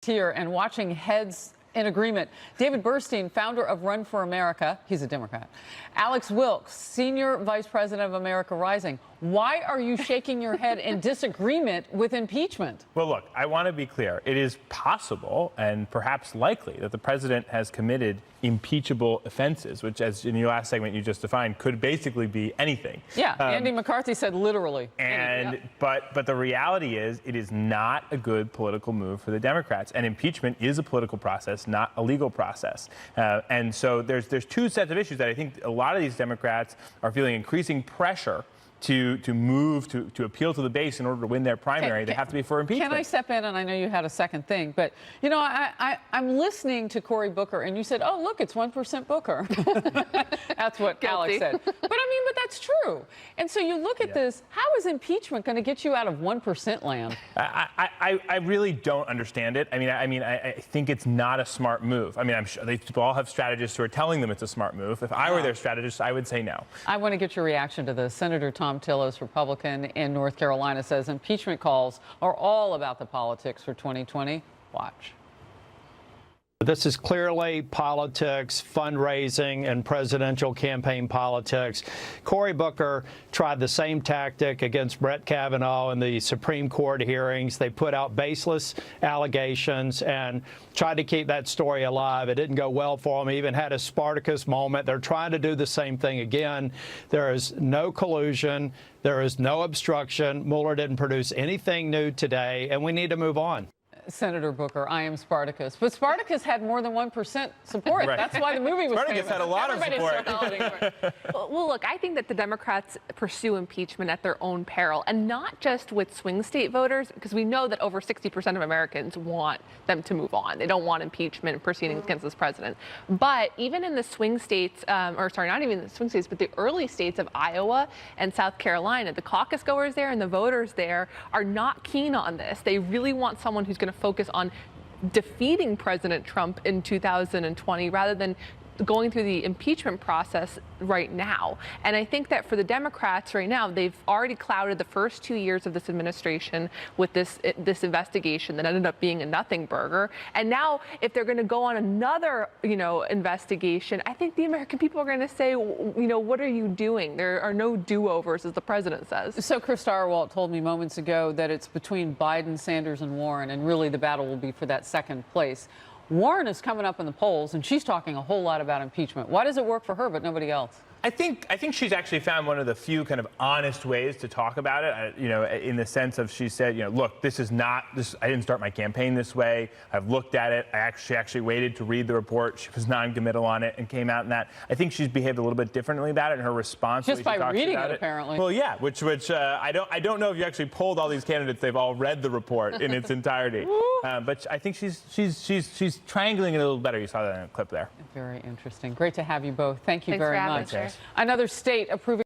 here and watching heads in agreement. David Burstein, founder of Run for America, he's a Democrat. Alex Wilkes, senior vice president of America Rising. Why are you shaking your head in disagreement with impeachment? Well, look, I want to be clear. It is possible and perhaps likely that the president has committed impeachable offenses, which, as in your last segment you just defined, could basically be anything. Yeah, Andy McCarthy said literally. And anything, but the reality is it is not a good political move for the Democrats. And impeachment is a political process, not a legal process. And so there's two sets of issues that I think a lot of these Democrats are feeling increasing pressure to move to appeal to the base in order to win their primary. They have to be for impeachment. Can I step in? And I know you had a second thing, but you know, I'm listening to Cory Booker, and you said, "Oh, look, it's 1% Booker." That's what Alex said. But that's true. And so you look at this. How is impeachment going to get you out of 1% land? I really don't understand it. I think it's not a smart move. I mean, I'm sure people all have strategists who are telling them it's a smart move. If I were their strategist, I would say no. I want to get your reaction to this. Senator Tom Tillis, Republican in North Carolina, says impeachment calls are all about the politics for 2020. Watch. This is clearly politics, fundraising, and presidential campaign politics. Cory Booker tried the same tactic against Brett Kavanaugh in the Supreme Court hearings. They put out baseless allegations and tried to keep that story alive. It didn't go well for him. He even had a Spartacus moment. They're trying to do the same thing again. There is no collusion. There is no obstruction. Mueller didn't produce anything new today, and we need to move on. Senator Booker, I am Spartacus. But Spartacus had more than 1% support. Right. That's why the movie was Spartacus famous. Had a lot of support. Well, look, I think that the Democrats pursue impeachment at their own peril, and not just with swing state voters, because we know that over 60% of Americans want them to move on. They don't want impeachment proceedings against this president. But even in the swing states, not even the swing states, but the early states of Iowa and South Carolina, the caucus goers there and the voters there are not keen on this. They really want someone who's going to focus on defeating President Trump in 2020 rather than going through the impeachment process right now. And I think that for the Democrats right now, they've already clouded the first 2 years of this administration with this investigation that ended up being a nothing burger. And now if they're going to go on another, investigation, I think the American people are going to say, what are you doing? There are no do-overs, as the president says. So Chris Starwalt told me moments ago that it's between Biden, Sanders, and Warren, and really the battle will be for that second place. Warren is coming up in the polls, and she's talking a whole lot about impeachment. Why does it work for her but nobody else? I think she's actually found one of the few kind of honest ways to talk about it, in the sense of she said, look, this is not this. I didn't start my campaign this way. I've looked at it. I actually waited to read the report. She was non-committal on it and came out in that. I think she's behaved a little bit differently about it in her response. Just by reading it, apparently. Well, yeah, which I don't know if you actually polled all these candidates. They've all read the report in its entirety. But I think she's triangulating it a little better. You saw that in a clip there. Very interesting. Great to have you both. Thank you Thanks very for having much. us. Another state approving